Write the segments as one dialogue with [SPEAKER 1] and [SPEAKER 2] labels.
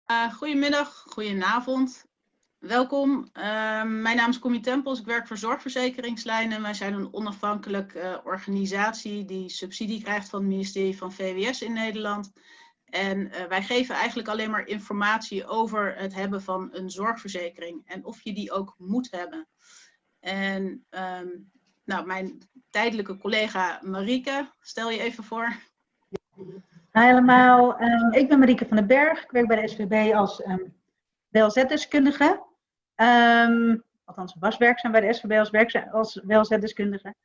[SPEAKER 1] Goedemiddag, goedenavond. Welkom. Mijn naam is Connie Tempels. Ik werk voor Zorgverzekeringslijnen. Wij zijn een onafhankelijke organisatie die subsidie krijgt van het ministerie van VWS in Nederland. En wij geven eigenlijk alleen maar informatie over het hebben van een zorgverzekering en of je die ook moet hebben. En mijn tijdelijke collega Marieke, stel je even voor.
[SPEAKER 2] Hi allemaal, ik ben Marieke van den Berg. Ik werk bij de SVB als WLZ-deskundige. Althans, was werkzaam bij de SVB als WLZ-deskundige.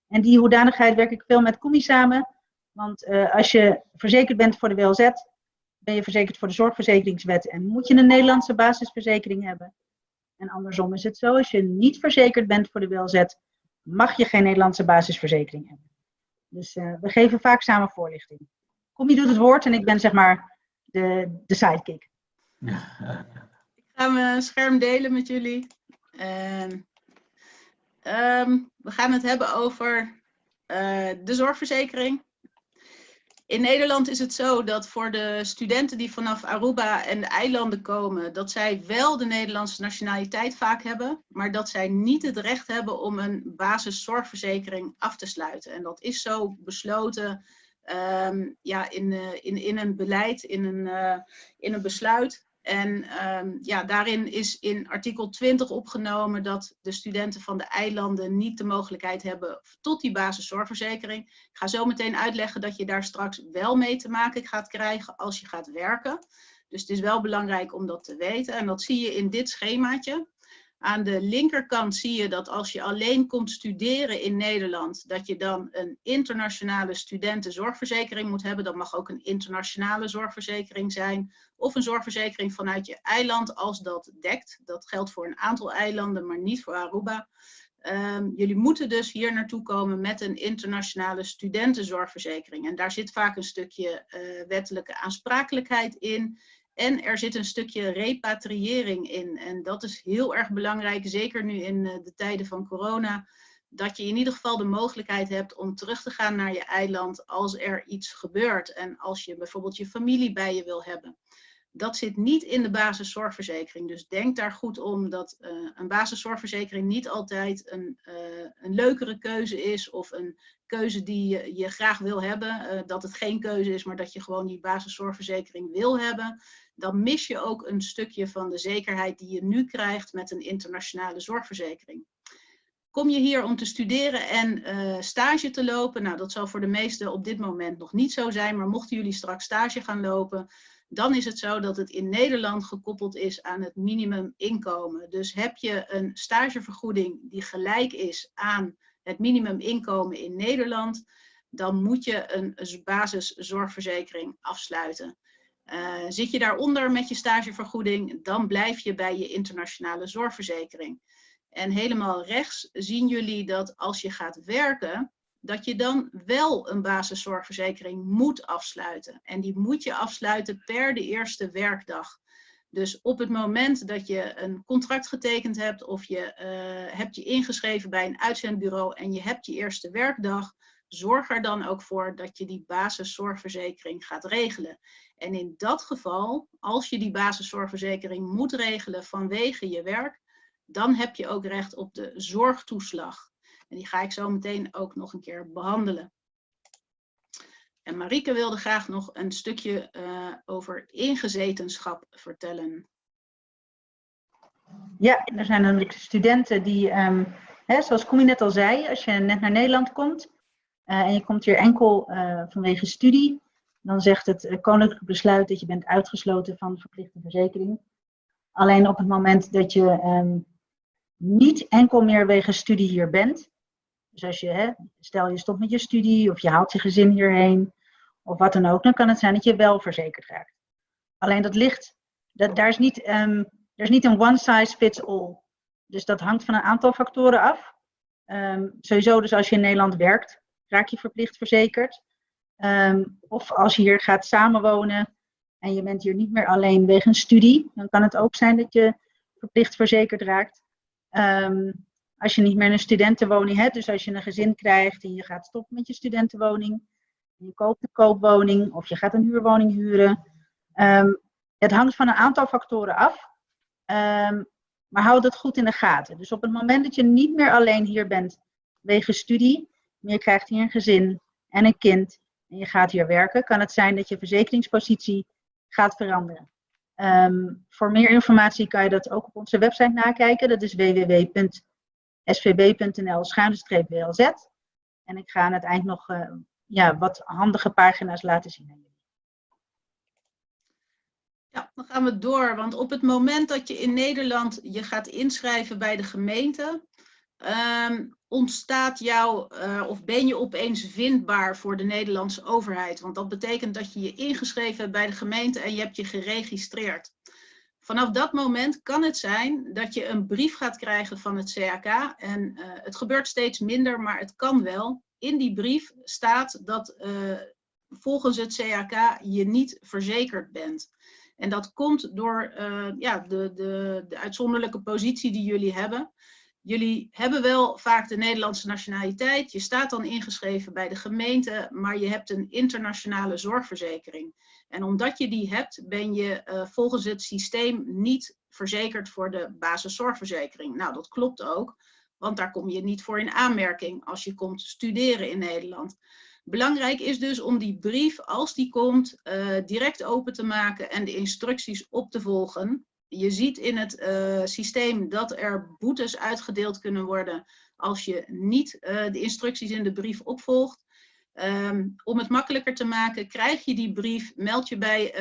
[SPEAKER 2] En die hoedanigheid werk ik veel met Connie samen. Want als je verzekerd bent voor de WLZ, ben je verzekerd voor de Zorgverzekeringswet en moet je een Nederlandse basisverzekering hebben. En andersom is het zo, als je niet verzekerd bent voor de WLZ, mag je geen Nederlandse basisverzekering hebben. Dus we geven vaak samen voorlichting. Connie doet het woord en ik ben zeg maar de sidekick.
[SPEAKER 1] Ik ga mijn scherm delen met jullie. We gaan het hebben over de zorgverzekering. In Nederland is het zo dat voor de studenten die vanaf Aruba en de eilanden komen, dat zij wel de Nederlandse nationaliteit vaak hebben, maar dat zij niet het recht hebben om een basiszorgverzekering af te sluiten. En dat is zo besloten in een beleid, in een besluit. En daarin is in artikel 20 opgenomen dat de studenten van de eilanden niet de mogelijkheid hebben tot die basiszorgverzekering. Ik ga zo meteen uitleggen dat je daar straks wel mee te maken gaat krijgen als je gaat werken. Dus het is wel belangrijk om dat te weten. En dat zie je in dit schemaatje. Aan de linkerkant zie je dat als je alleen komt studeren in Nederland, dat je dan een internationale studentenzorgverzekering moet hebben. Dat mag ook een internationale zorgverzekering zijn of een zorgverzekering vanuit je eiland als dat dekt. Dat geldt voor een aantal eilanden, maar niet voor Aruba. Jullie moeten dus hier naartoe komen met een internationale studentenzorgverzekering. En daar zit vaak een stukje wettelijke aansprakelijkheid in. En er zit een stukje repatriëring in. En dat is heel erg belangrijk, zeker nu in de tijden van corona. Dat je in ieder geval de mogelijkheid hebt om terug te gaan naar je eiland als er iets gebeurt. En als je bijvoorbeeld je familie bij je wil hebben. Dat zit niet in de basiszorgverzekering. Dus denk daar goed om dat een basiszorgverzekering niet altijd een leukere keuze is. Of een keuze die je graag wil hebben. Dat het geen keuze is, maar dat je gewoon die basiszorgverzekering wil hebben. Dan mis je ook een stukje van de zekerheid die je nu krijgt met een internationale zorgverzekering. Kom je hier om te studeren en stage te lopen? Nou, dat zal voor de meesten op dit moment nog niet zo zijn. Maar mochten jullie straks stage gaan lopen, dan is het zo dat het in Nederland gekoppeld is aan het minimuminkomen. Dus heb je een stagevergoeding die gelijk is aan het minimuminkomen in Nederland, dan moet je een basiszorgverzekering afsluiten. Zit je daaronder met je stagevergoeding, dan blijf je bij je internationale zorgverzekering. En helemaal rechts zien jullie dat als je gaat werken, dat je dan wel een basiszorgverzekering moet afsluiten. En die moet je afsluiten per de eerste werkdag. Dus op het moment dat je een contract getekend hebt of je hebt je ingeschreven bij een uitzendbureau en je hebt je eerste werkdag, zorg er dan ook voor dat je die basiszorgverzekering gaat regelen. En in dat geval, als je die basiszorgverzekering moet regelen vanwege je werk, dan heb je ook recht op de zorgtoeslag. En die ga ik zo meteen ook nog een keer behandelen. En Marieke wilde graag nog een stukje over ingezetenschap vertellen.
[SPEAKER 2] Ja, er zijn namelijk studenten die, zoals Connie net al zei, als je net naar Nederland komt en je komt hier enkel vanwege studie, dan zegt het koninklijk besluit dat je bent uitgesloten van verplichte verzekering. Alleen op het moment dat je niet enkel meer wegens studie hier bent, dus als je, stel je stopt met je studie of je haalt je gezin hierheen of wat dan ook, dan kan het zijn dat je wel verzekerd raakt. Alleen daar is niet een one size fits all. Dus dat hangt van een aantal factoren af. Sowieso dus als je in Nederland werkt, raak je verplicht verzekerd. Of als je hier gaat samenwonen en je bent hier niet meer alleen wegens studie, dan kan het ook zijn dat je verplicht verzekerd raakt. Als je niet meer een studentenwoning hebt, dus als je een gezin krijgt en je gaat stoppen met je studentenwoning, je koopt een koopwoning of je gaat een huurwoning huren, Het hangt van een aantal factoren af. Maar houd het goed in de gaten. Dus op het moment dat je niet meer alleen hier bent wegens studie, maar je krijgt hier een gezin en een kind en je gaat hier werken, kan het zijn dat je verzekeringspositie gaat veranderen. Voor meer informatie kan je dat ook op onze website nakijken. Dat is www.svb.nl/WLZ. En ik ga aan het eind nog wat handige pagina's laten zien aan jullie.
[SPEAKER 1] Ja, dan gaan we door. Want op het moment dat je in Nederland je gaat inschrijven bij de gemeente, ontstaat of ben je opeens vindbaar voor de Nederlandse overheid. Want dat betekent dat je je ingeschreven hebt bij de gemeente en je hebt je geregistreerd. Vanaf dat moment kan het zijn dat je een brief gaat krijgen van het CAK. En het gebeurt steeds minder, maar het kan wel. In die brief staat dat volgens het CAK je niet verzekerd bent. En dat komt door de uitzonderlijke positie die jullie hebben. Jullie hebben wel vaak de Nederlandse nationaliteit. Je staat dan ingeschreven bij de gemeente, maar je hebt een internationale zorgverzekering. En omdat je die hebt, ben je volgens het systeem niet verzekerd voor de basiszorgverzekering. Nou, dat klopt ook, want daar kom je niet voor in aanmerking als je komt studeren in Nederland. Belangrijk is dus om die brief, als die komt, direct open te maken en de instructies op te volgen. Je ziet in het systeem dat er boetes uitgedeeld kunnen worden als je niet de instructies in de brief opvolgt. Om het makkelijker te maken, krijg je die brief, meld je bij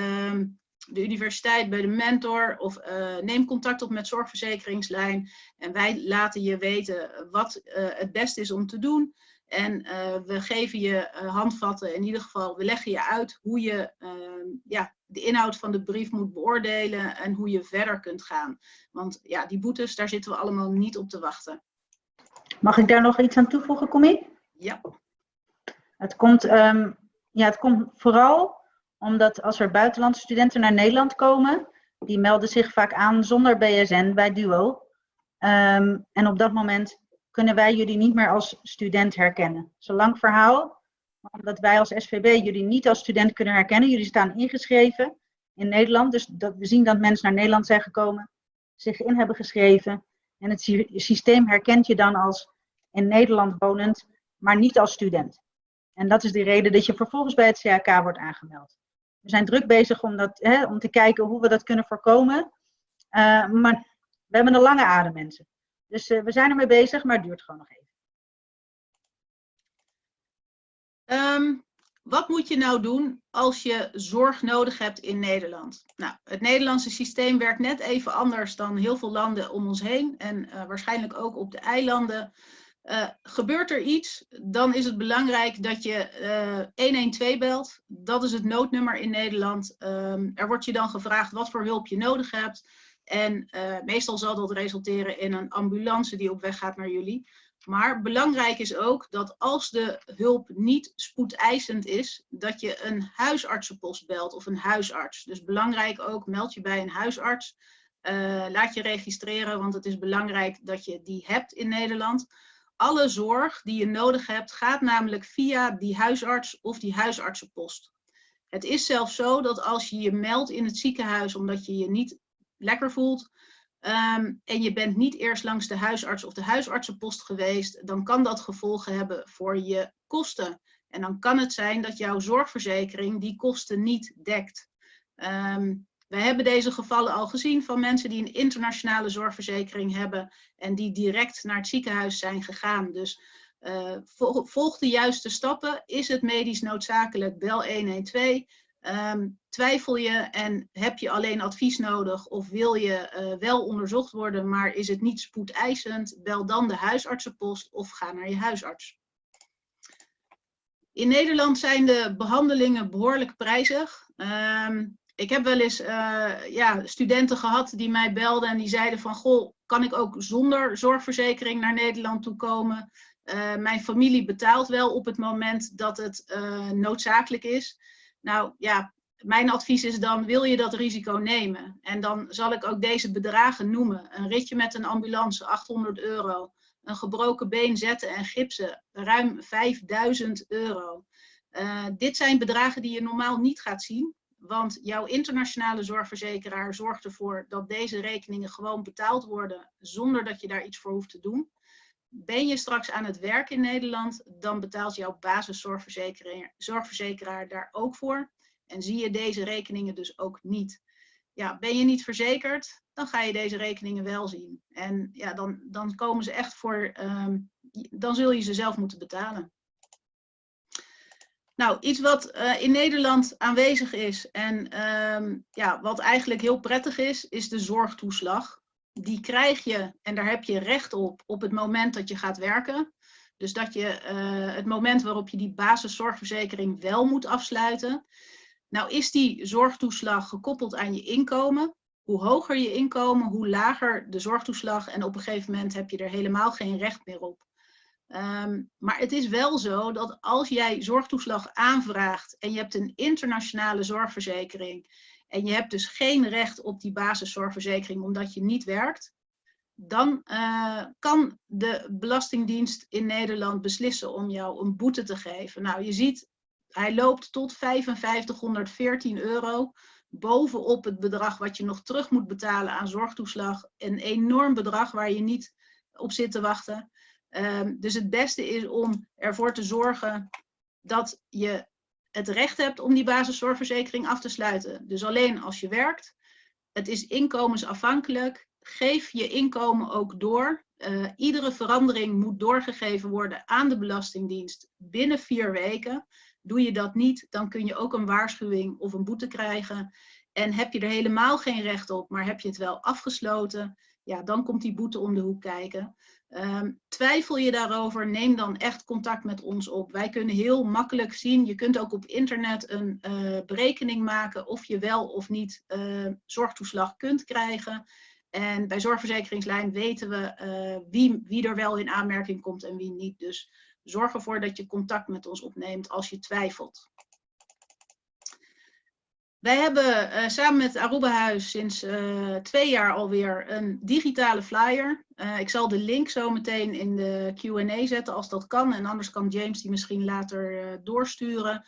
[SPEAKER 1] de universiteit, bij de mentor of neem contact op met zorgverzekeringslijn. En wij laten je weten wat het beste is om te doen. En we geven je handvatten, in ieder geval, we leggen je uit hoe je de inhoud van de brief moet beoordelen en hoe je verder kunt gaan. Want ja, die boetes, daar zitten we allemaal niet op te wachten.
[SPEAKER 2] Mag ik daar nog iets aan toevoegen, Commie?
[SPEAKER 1] Ja.
[SPEAKER 2] Het komt vooral omdat als er buitenlandse studenten naar Nederland komen, die melden zich vaak aan zonder BSN bij DUO. En op dat moment kunnen wij jullie niet meer als student herkennen. Zo'n lang verhaal, omdat wij als SVB jullie niet als student kunnen herkennen. Jullie staan ingeschreven in Nederland, dus we zien dat mensen naar Nederland zijn gekomen, zich in hebben geschreven. En het systeem herkent je dan als in Nederland wonend, maar niet als student. En dat is de reden dat je vervolgens bij het CAK wordt aangemeld. We zijn druk bezig om te kijken hoe we dat kunnen voorkomen. Maar we hebben een lange adem, mensen. Dus we zijn ermee bezig, maar het duurt gewoon nog even.
[SPEAKER 1] Wat moet je nou doen als je zorg nodig hebt in Nederland? Nou, het Nederlandse systeem werkt net even anders dan heel veel landen om ons heen. En waarschijnlijk ook op de eilanden. Gebeurt er iets, dan is het belangrijk dat je 112 belt. Dat is het noodnummer in Nederland. Er wordt je dan gevraagd wat voor hulp je nodig hebt. En meestal zal dat resulteren in een ambulance die op weg gaat naar jullie. Maar belangrijk is ook dat als de hulp niet spoedeisend is, dat je een huisartsenpost belt of een huisarts. Dus belangrijk ook, meld je bij een huisarts. Laat je registreren, want het is belangrijk dat je die hebt in Nederland. Alle zorg die je nodig hebt, gaat namelijk via die huisarts of die huisartsenpost. Het is zelfs zo dat als je je meldt in het ziekenhuis omdat je je niet lekker voelt en je bent niet eerst langs de huisarts of de huisartsenpost geweest, dan kan dat gevolgen hebben voor je kosten. En dan kan het zijn dat jouw zorgverzekering die kosten niet dekt. We hebben deze gevallen al gezien van mensen die een internationale zorgverzekering hebben en die direct naar het ziekenhuis zijn gegaan. Dus volg de juiste stappen. Is het medisch noodzakelijk? Bel 112. Twijfel je en heb je alleen advies nodig of wil je wel onderzocht worden, maar is het niet spoedeisend? Bel dan de huisartsenpost of ga naar je huisarts. In Nederland zijn de behandelingen behoorlijk prijzig. Ik heb wel eens studenten gehad die mij belden en die zeiden van, goh, kan ik ook zonder zorgverzekering naar Nederland toe komen? Mijn familie betaalt wel op het moment dat het noodzakelijk is. Nou ja, mijn advies is dan, wil je dat risico nemen? En dan zal ik ook deze bedragen noemen. Een ritje met een ambulance, €800. Een gebroken been zetten en gipsen, ruim €5000. Dit zijn bedragen die je normaal niet gaat zien. want jouw internationale zorgverzekeraar zorgt ervoor dat deze rekeningen gewoon betaald worden zonder dat je daar iets voor hoeft te doen. Ben je straks aan het werk in Nederland, dan betaalt jouw basiszorgverzekeraar daar ook voor. En zie je deze rekeningen dus ook niet. Ja, ben je niet verzekerd, dan ga je deze rekeningen wel zien. En ja, dan komen ze echt voor, dan zul je ze zelf moeten betalen. Nou, iets wat in Nederland aanwezig is en ja, wat eigenlijk heel prettig is de zorgtoeslag. Die krijg je, en daar heb je recht op het moment dat je gaat werken. Dus dat je het moment waarop je die basiszorgverzekering wel moet afsluiten. Nou is die zorgtoeslag gekoppeld aan je inkomen. Hoe hoger je inkomen, hoe lager de zorgtoeslag. En op een gegeven moment heb je er helemaal geen recht meer op. Maar het is wel zo dat als jij zorgtoeslag aanvraagt en je hebt een internationale zorgverzekering en je hebt dus geen recht op die basiszorgverzekering omdat je niet werkt, dan kan de Belastingdienst in Nederland beslissen om jou een boete te geven. Nou, je ziet, hij loopt tot 5514 euro bovenop het bedrag wat je nog terug moet betalen aan zorgtoeslag. Een enorm bedrag waar je niet op zit te wachten. Dus het beste is om ervoor te zorgen dat je het recht hebt om die basiszorgverzekering af te sluiten. Dus alleen als je werkt. Het is inkomensafhankelijk. Geef je inkomen ook door. Iedere verandering moet doorgegeven worden aan de Belastingdienst binnen 4 weken. Doe je dat niet, dan kun je ook een waarschuwing of een boete krijgen. En heb je er helemaal geen recht op, maar heb je het wel afgesloten, ja, dan komt die boete om de hoek kijken. Twijfel je daarover, neem dan echt contact met ons op. Wij kunnen heel makkelijk zien, je kunt ook op internet een berekening maken of je wel of niet zorgtoeslag kunt krijgen. En bij Zorgverzekeringslijn weten we wie er wel in aanmerking komt en wie niet. Dus zorg ervoor dat je contact met ons opneemt als je twijfelt. Wij hebben samen met Aruba Huis sinds 2 jaar alweer een digitale flyer. Ik zal de link zo meteen in de Q&A zetten als dat kan. En anders kan James die misschien later doorsturen.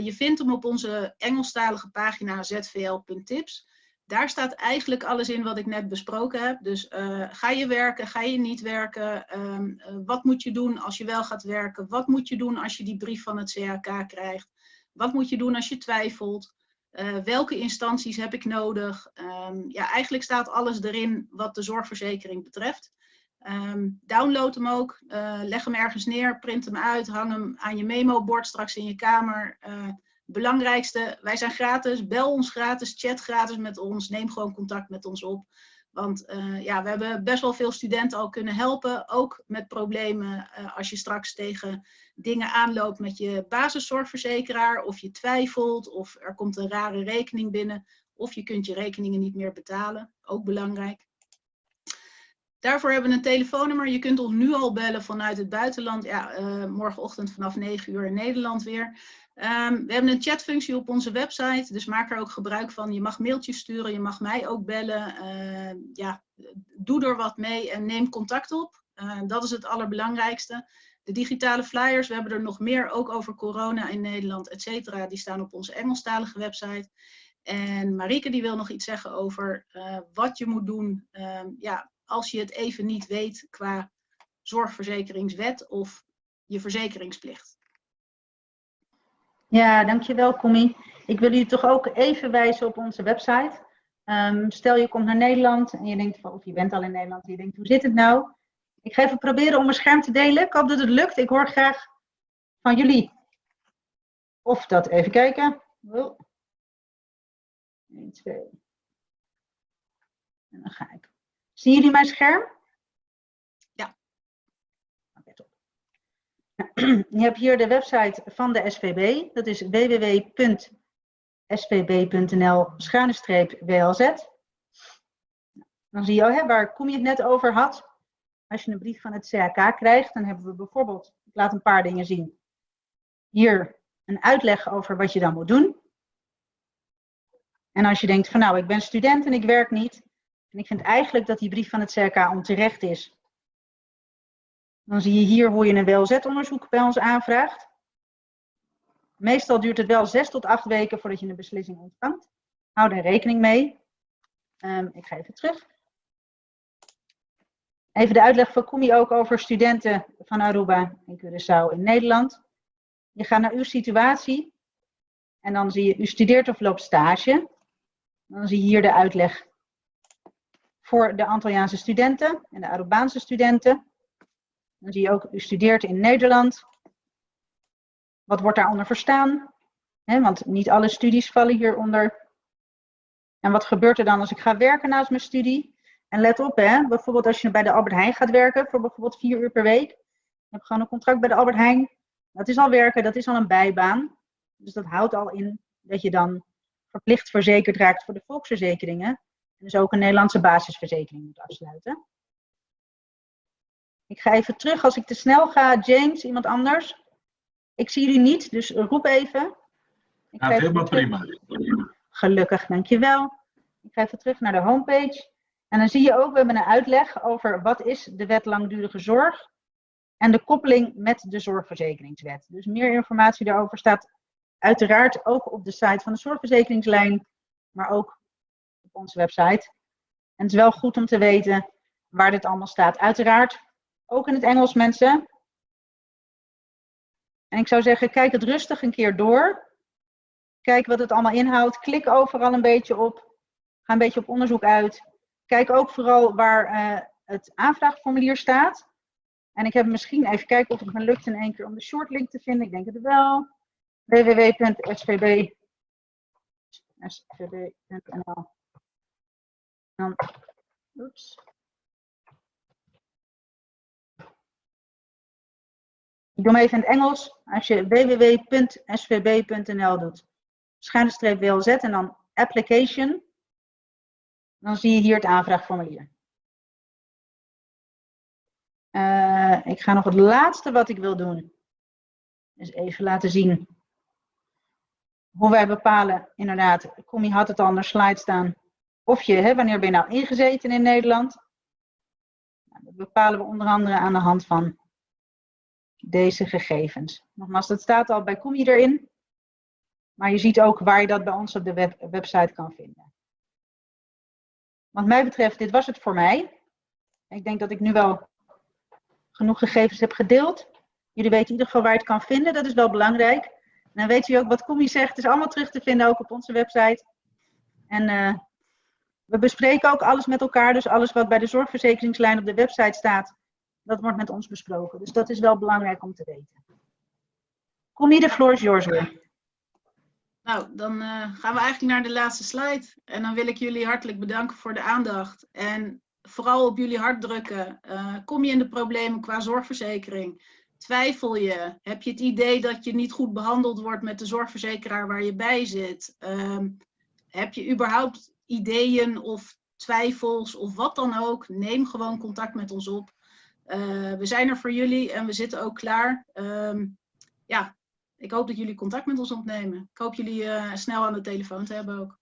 [SPEAKER 1] Je vindt hem op onze Engelstalige pagina zvl.tips. Daar staat eigenlijk alles in wat ik net besproken heb. Dus ga je werken, ga je niet werken? Wat moet je doen als je wel gaat werken? Wat moet je doen als je die brief van het CAK krijgt? Wat moet je doen als je twijfelt? Welke instanties heb ik nodig? Ja, eigenlijk staat alles erin wat de zorgverzekering betreft. Download hem ook, leg hem ergens neer, print hem uit, hang hem aan je memo-bord straks in je kamer. Belangrijkste, wij zijn gratis, bel ons gratis, chat gratis met ons, neem gewoon contact met ons op. Want ja, we hebben best wel veel studenten al kunnen helpen, ook met problemen als je straks tegen dingen aanloopt met je basiszorgverzekeraar, of je twijfelt, of er komt een rare rekening binnen, of je kunt je rekeningen niet meer betalen, ook belangrijk. Daarvoor hebben we een telefoonnummer, je kunt ons nu al bellen vanuit het buitenland, ja, morgenochtend vanaf 9 uur in Nederland weer. We hebben een chatfunctie op onze website, dus maak er ook gebruik van. Je mag mailtjes sturen, je mag mij ook bellen. Ja, doe er wat mee en neem contact op. Dat is het allerbelangrijkste. De digitale flyers, we hebben er nog meer ook over corona in Nederland, et cetera. Die staan op onze Engelstalige website. En Marieke die wil nog iets zeggen over wat je moet doen ja, als je het even niet weet qua zorgverzekeringswet of je verzekeringsplicht.
[SPEAKER 2] Ja, dankjewel Commie. Ik wil u toch ook even wijzen op onze website. Stel je komt naar Nederland en je denkt, of je bent al in Nederland en je denkt, hoe zit het nou? Ik ga even proberen om mijn scherm te delen. Ik hoop dat het lukt. Ik hoor graag van jullie. Of dat, even kijken. 1, 2. En dan ga ik. Zien jullie mijn scherm?
[SPEAKER 1] Ja.
[SPEAKER 2] Oké, top. Je hebt hier de website van de SVB. Dat is www.svb.nl/WLZ. Dan zie je waar Commie het net over had. Als je een brief van het CAK krijgt, dan hebben we bijvoorbeeld, ik laat een paar dingen zien. Hier een uitleg over wat je dan moet doen. En als je denkt van nou, ik ben student en ik werk niet. En ik vind eigenlijk dat die brief van het CAK onterecht is. Dan zie je hier hoe je een WLZ-onderzoek bij ons aanvraagt. Meestal duurt het wel 6 tot 8 weken voordat je een beslissing ontvangt. Hou daar rekening mee. Ik ga even terug. Even de uitleg van Kumi ook over studenten van Aruba en Curaçao in Nederland. Je gaat naar uw situatie en dan zie je, u studeert of loopt stage. Dan zie je hier de uitleg voor de Antilliaanse studenten en de Arubaanse studenten. Dan zie je ook, u studeert in Nederland. Wat wordt daaronder verstaan? Want niet alle studies vallen hieronder. En wat gebeurt er dan als ik ga werken naast mijn studie? En let op, bijvoorbeeld als je bij de Albert Heijn gaat werken voor bijvoorbeeld 4 uur per week. Je hebt gewoon een contract bij de Albert Heijn. Dat is al werken, dat is al een bijbaan. Dus dat houdt al in dat je dan verplicht verzekerd raakt voor de volksverzekeringen. En dus ook een Nederlandse basisverzekering moet afsluiten. Ik ga even terug als ik te snel ga. James, iemand anders? Ik zie jullie niet, dus roep even.
[SPEAKER 3] Ja, helemaal prima.
[SPEAKER 2] Gelukkig, dankjewel. Ik ga even terug naar de homepage. En dan zie je ook, we hebben een uitleg over wat is de wet langdurige zorg en de koppeling met de zorgverzekeringswet. Dus meer informatie daarover staat uiteraard ook op de site van de zorgverzekeringslijn, maar ook op onze website. En het is wel goed om te weten waar dit allemaal staat. Uiteraard ook in het Engels, mensen. En ik zou zeggen, kijk het rustig een keer door. Kijk wat het allemaal inhoudt. Klik overal een beetje op. Ga een beetje op onderzoek uit. Kijk ook vooral waar het aanvraagformulier staat. En ik heb misschien even kijken of het me lukt in één keer om de shortlink te vinden. Ik denk het wel. www.svb.nl. Oeps. Ik doe hem even in het Engels. Als je www.svb.nl doet, _WLZ en dan application, dan zie je hier het aanvraagformulier. Ik ga nog het laatste wat ik wil doen, is even laten zien hoe wij bepalen, inderdaad, Kumi had het al aan de slide staan, of je, wanneer ben je nou ingezeten in Nederland? Nou, dat bepalen we onder andere aan de hand van deze gegevens. Nogmaals, dat staat al bij Kumi erin, maar je ziet ook waar je dat bij ons op de website kan vinden. Wat mij betreft, dit was het voor mij. Ik denk dat ik nu wel genoeg gegevens heb gedeeld. Jullie weten in ieder geval waar je het kan vinden, dat is wel belangrijk. En dan weet je ook wat Kumi zegt, is allemaal terug te vinden ook op onze website. En we bespreken ook alles met elkaar, dus alles wat bij de zorgverzekeringslijn op de website staat, dat wordt met ons besproken. Dus dat is wel belangrijk om te weten. Kumi, de floor is yours weer.
[SPEAKER 1] Nou, dan gaan we eigenlijk naar de laatste slide. En dan wil ik jullie hartelijk bedanken voor de aandacht. En vooral op jullie hart drukken. Kom je in de problemen qua zorgverzekering? Twijfel je? Heb je het idee dat je niet goed behandeld wordt met de zorgverzekeraar waar je bij zit? Heb je überhaupt ideeën of twijfels of wat dan ook? Neem gewoon contact met ons op. We zijn er voor jullie en we zitten ook klaar. Ja, ik hoop dat jullie contact met ons opnemen. Ik hoop jullie snel aan de telefoon te hebben ook.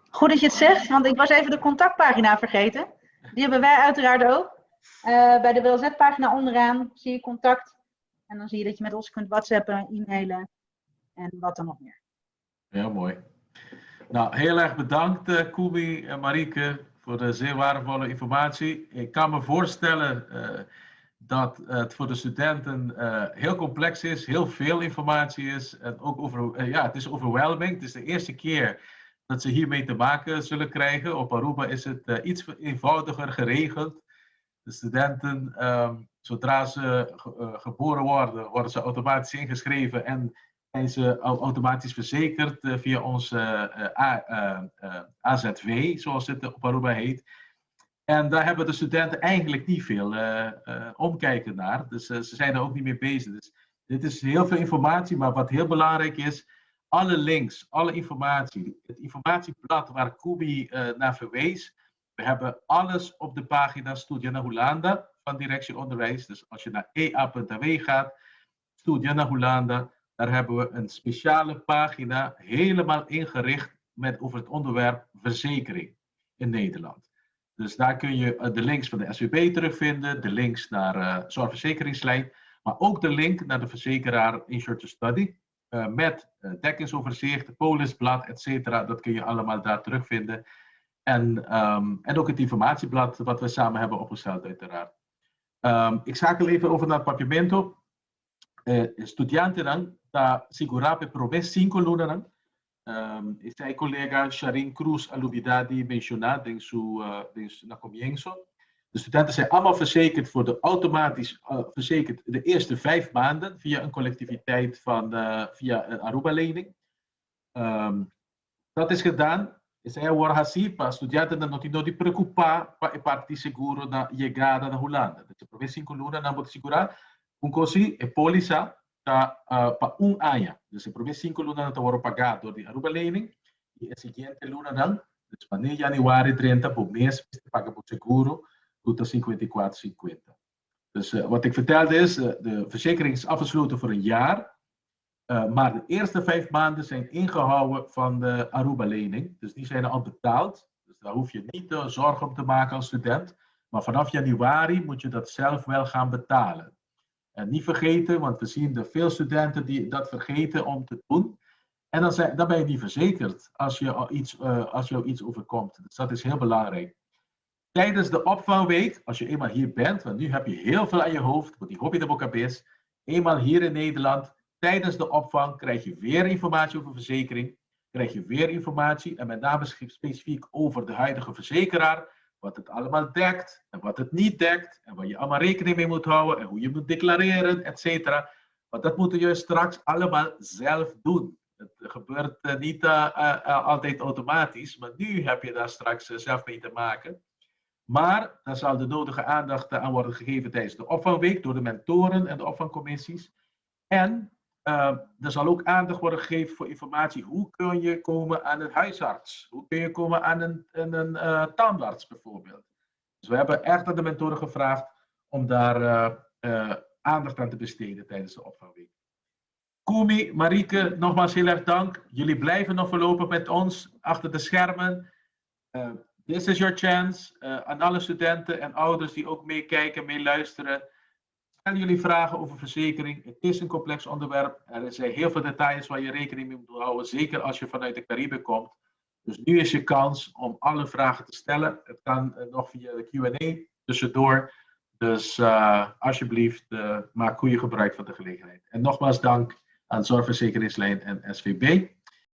[SPEAKER 2] Goed dat je het zegt, want ik was even de contactpagina vergeten. Die hebben wij uiteraard ook. Bij de WLZ-pagina onderaan zie je contact. En dan zie je dat je met ons kunt whatsappen, e-mailen en wat dan nog meer.
[SPEAKER 3] Heel mooi. Nou, heel erg bedankt Kumi en Marieke voor de zeer waardevolle informatie. Ik kan me voorstellen dat het voor de studenten heel complex is, heel veel informatie is. En ook het is overwhelming. Het is de eerste keer dat ze hiermee te maken zullen krijgen. Op Aruba is het iets eenvoudiger geregeld. De studenten, zodra ze geboren worden, worden ze automatisch ingeschreven en zijn ze automatisch verzekerd via ons AZW, zoals het op Aruba heet. En daar hebben de studenten eigenlijk niet veel omkijken naar. Dus ze zijn er ook niet mee bezig. Dus dit is heel veel informatie, maar wat heel belangrijk is, alle links, alle informatie, het informatieblad waar Kumi naar verwees, we hebben alles op de pagina Studia na Holanda van Directie Onderwijs. Dus als je naar ea.nw gaat, Studia na Holanda, daar hebben we een speciale pagina helemaal ingericht over het onderwerp verzekering in Nederland. Dus daar kun je de links van de SWB terugvinden, de links naar zorgverzekeringslijn, maar ook de link naar de verzekeraar Insure to Study. met dekkingsoverzicht, polisblad, etc. Dat kun je allemaal daar terugvinden. En ook het informatieblad wat we samen hebben opgesteld uiteraard. Ik schakel even over naar het papiamento. Estudianten da Sigurape Proves 5 lunas. Esta collega Sharin Cruz Alubidadi mencionada na comienzo. De studenten zijn allemaal verzekerd automatisch verzekerd de eerste 5 maanden via een collectiviteit via een Aruba-lening. Dat is gedaan. Essa é agora assim para estudiantes não tem de preocupar para a parte seguro da chegada da Holanda. Então, por 5 lunas não pode segurar coisa é polícia para ano. Então, por 5 lunas não vai pagar door die Aruba-lening e a seguinte luna dan, dus wanneer januari 30 por mês paga por seguro tot 54,50. Dus wat ik vertelde is, de verzekering is afgesloten voor een jaar. Maar de eerste 5 maanden zijn ingehouden van de Aruba-lening. Dus die zijn al betaald. Dus daar hoef je niet zorgen om te maken als student. Maar vanaf januari moet je dat zelf wel gaan betalen. En niet vergeten, want we zien er veel studenten die dat vergeten om te doen. En dan ben je niet verzekerd als jou iets overkomt. Dus dat is heel belangrijk. Tijdens de opvangweek, als je eenmaal hier bent, want nu heb je heel veel aan je hoofd, want die hobby de bocabes, eenmaal hier in Nederland, tijdens de opvang krijg je weer informatie over verzekering, krijg je weer informatie en met name specifiek over de huidige verzekeraar, wat het allemaal dekt en wat het niet dekt en waar je allemaal rekening mee moet houden en hoe je moet declareren, etc. Want dat moeten je straks allemaal zelf doen. Het gebeurt niet altijd automatisch, maar nu heb je daar straks zelf mee te maken. Maar daar zal de nodige aandacht aan worden gegeven tijdens de opvangweek door de mentoren en de opvangcommissies. En er zal ook aandacht worden gegeven voor informatie. Hoe kun je komen aan een huisarts? Hoe kun je komen aan een tandarts bijvoorbeeld? Dus we hebben echt aan de mentoren gevraagd om daar aandacht aan te besteden tijdens de opvangweek. Kumi, Marieke, nogmaals heel erg dank. Jullie blijven nog voorlopig met ons achter de schermen. This is your chance. Aan alle studenten en ouders die ook meekijken, meeluisteren. Stel jullie vragen over verzekering. Het is een complex onderwerp. Er zijn heel veel details waar je rekening mee moet houden. Zeker als je vanuit de Cariben komt. Dus nu is je kans om alle vragen te stellen. Het kan nog via de Q&A tussendoor. Dus alsjeblieft, maak goede gebruik van de gelegenheid. En nogmaals dank aan Zorgverzekeringslijn en SVB.